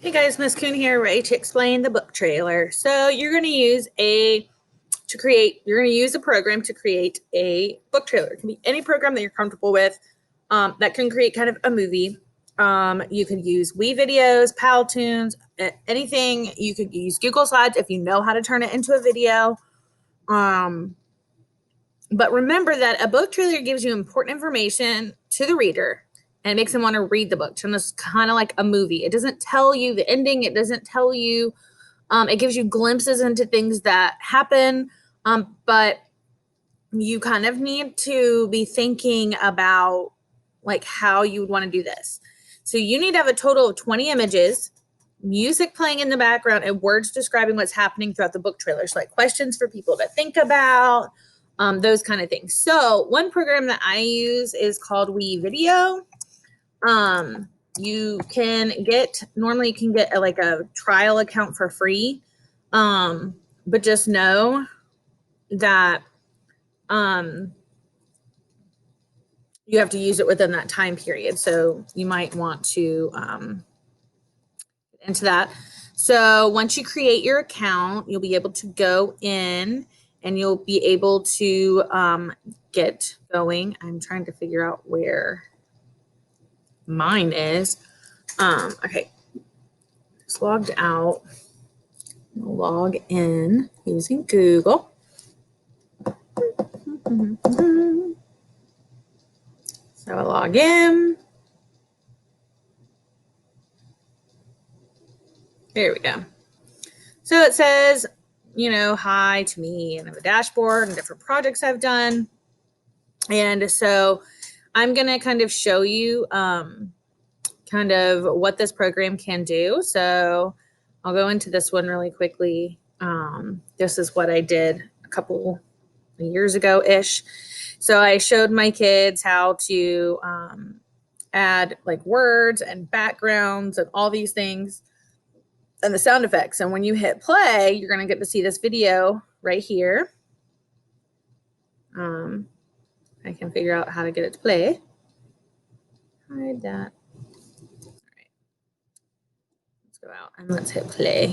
Hey guys, Miss Coon here, ready to explain the book trailer. So you're going to use a program to create a book trailer. It can be any program that you're comfortable with that can create kind of a movie. You could use Wevideos, Powtoons, anything. You could use Google Slides if you know how to turn it into a video. But remember that a book trailer gives you important information to the reader and it makes them want to read the book. So it's kind of like a movie. It doesn't tell you the ending. It doesn't tell you, it gives you glimpses into things that happen. But you kind of need to be thinking about like how you would want to do this. So you need to have a total of 20 images, music playing in the background, and words describing what's happening throughout the book trailer. So like questions for people to think about, those kind of things. So one program that I use is called Wevideo. You can get like a trial account for free. But just know that you have to use it within that time period. So you might want to get into that. So once you create your account, you'll be able to go in and you'll be able to get going. I'm trying to figure out where mine is. Okay, just logged out. Log in using Google. So I log in. There we go. So it says, hi to me, and I have a dashboard and different projects I've done. And so I'm going to kind of show you kind of what this program can do. So I'll go into this one really quickly. This is what I did a couple years ago-ish. So I showed my kids how to add like words and backgrounds and all these things and the sound effects. And when you hit play, you're going to get to see this video right here. I can figure out how to get it to play. Hide that. All right. Let's go out and let's hit play.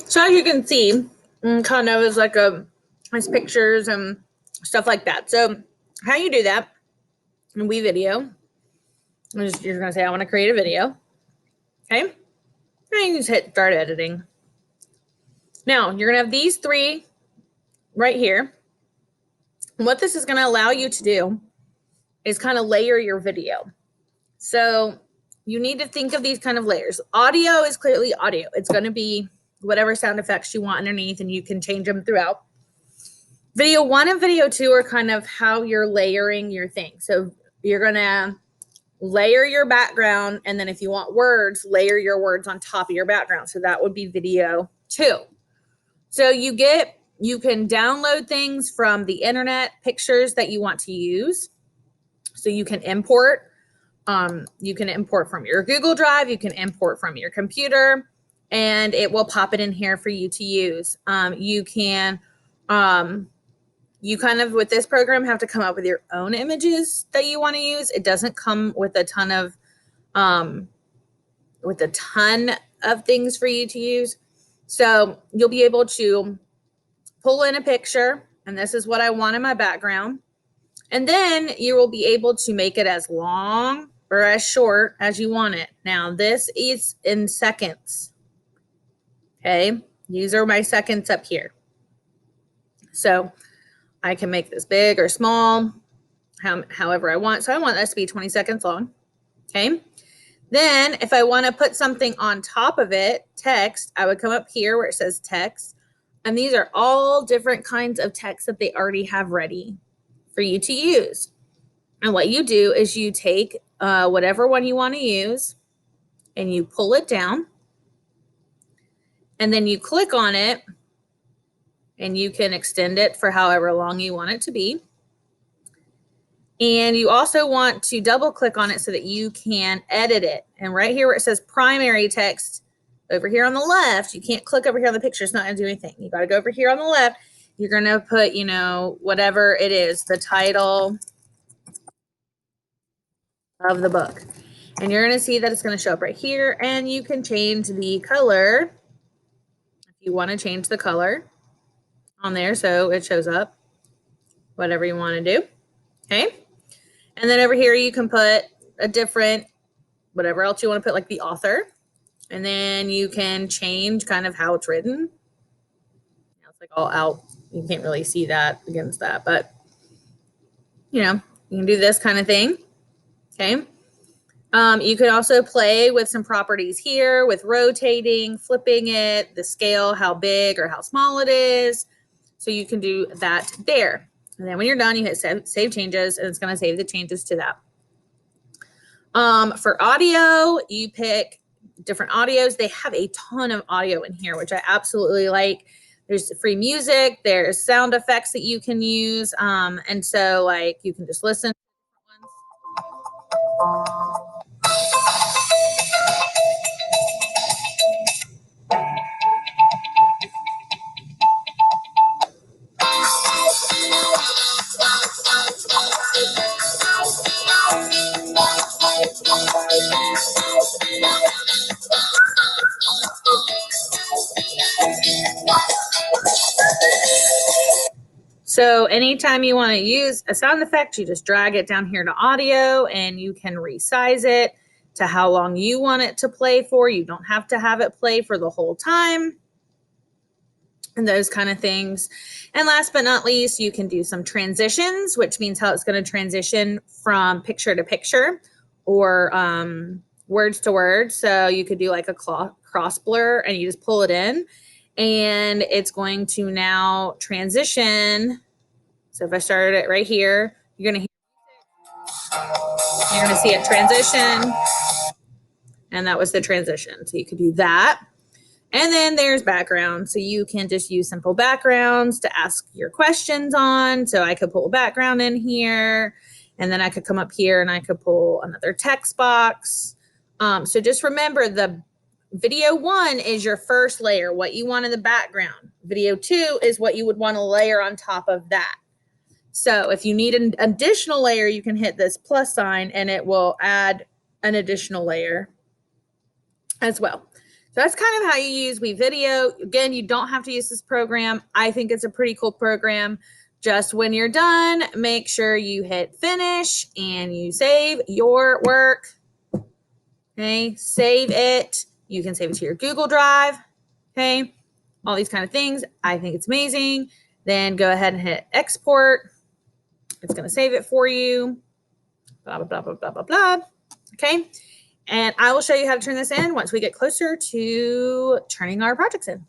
So as you can see, kind of is like nice pictures and stuff like that. So how you do that in Wevideo is you're going to say, I want to create a video. Okay. And you just hit start editing. Now you're going to have these three right here. And what this is going to allow you to do is kind of layer your video. So you need to think of these kind of layers. Audio is clearly audio. It's going to be whatever sound effects you want underneath, and you can change them throughout. Video 1 and video 2 are kind of how you're layering your thing. So you're going to layer your background, and then if you want words, layer your words on top of your background. So that would be video 2. So you can download things from the internet, pictures that you want to use. So you can import. You can import from your Google Drive. You can import from your computer, and it will pop it in here for you to use. You can, you kind of, with this program, have to come up with your own images that you want to use. It doesn't come with a ton of things for you to use. So you'll be able to pull in a picture, and this is what I want in my background. And then you will be able to make it as long or as short as you want it. Now, this is in seconds. Okay, these are my seconds up here. So I can make this big or small. however I want. So I want this to be 20 seconds long. Okay. Then if I want to put something on top of it, text, I would come up here where it says text. And these are all different kinds of text that they already have ready for you to use. And what you do is you take whatever one you want to use and you pull it down. And then you click on it and you can extend it for however long you want it to be. And you also want to double click on it so that you can edit it. And right here where it says primary text over here on the left, you can't click over here on the picture. It's not going to do anything. You got to go over here on the left. You're going to put, you know, whatever it is, the title of the book. And you're going to see that it's going to show up right here. And you can change the color if you want to change the color on there so it shows up whatever you want to do. Okay. And then over here you can put a different, whatever else you want to put, like the author. And then you can change kind of how it's written. It's like all out. You can't really see that against that, but you know, you can do this kind of thing. Okay. You could also play with some properties here with rotating, flipping it, the scale, how big or how small it is. So you can do that there. And then when you're done, you hit save changes, and it's going to save the changes to that. For audio, you pick different audios. They have a ton of audio in here, which I absolutely like. There's free music. There's sound effects that you can use. And so like you can just listen. So anytime you want to use a sound effect, you just drag it down here to audio and you can resize it to how long you want it to play for. You don't have to have it play for the whole time and those kind of things. And last but not least, you can do some transitions, which means how it's going to transition from picture to picture or words to words. So you could do like a cross blur and you just pull it in and it's going to now transition. So if I started it right here, you're going to see it transition. And that was the transition. So you could do that. And then there's background. So you can just use simple backgrounds to ask your questions on. So I could pull a background in here. And then I could come up here and I could pull another text box. So just remember the video 1 is your first layer, what you want in the background. Video 2 is what you would want to layer on top of that. So if you need an additional layer, you can hit this plus sign and it will add an additional layer as well. So that's kind of how you use Wevideo. Again, you don't have to use this program. I think it's a pretty cool program. Just when you're done, make sure you hit finish and you save your work. Okay, save it. You can save it to your Google Drive. Okay, all these kind of things. I think it's amazing. Then go ahead and hit export. It's going to save it for you. Blah, blah, blah, blah, blah, blah. Okay. And I will show you how to turn this in once we get closer to turning our projects in.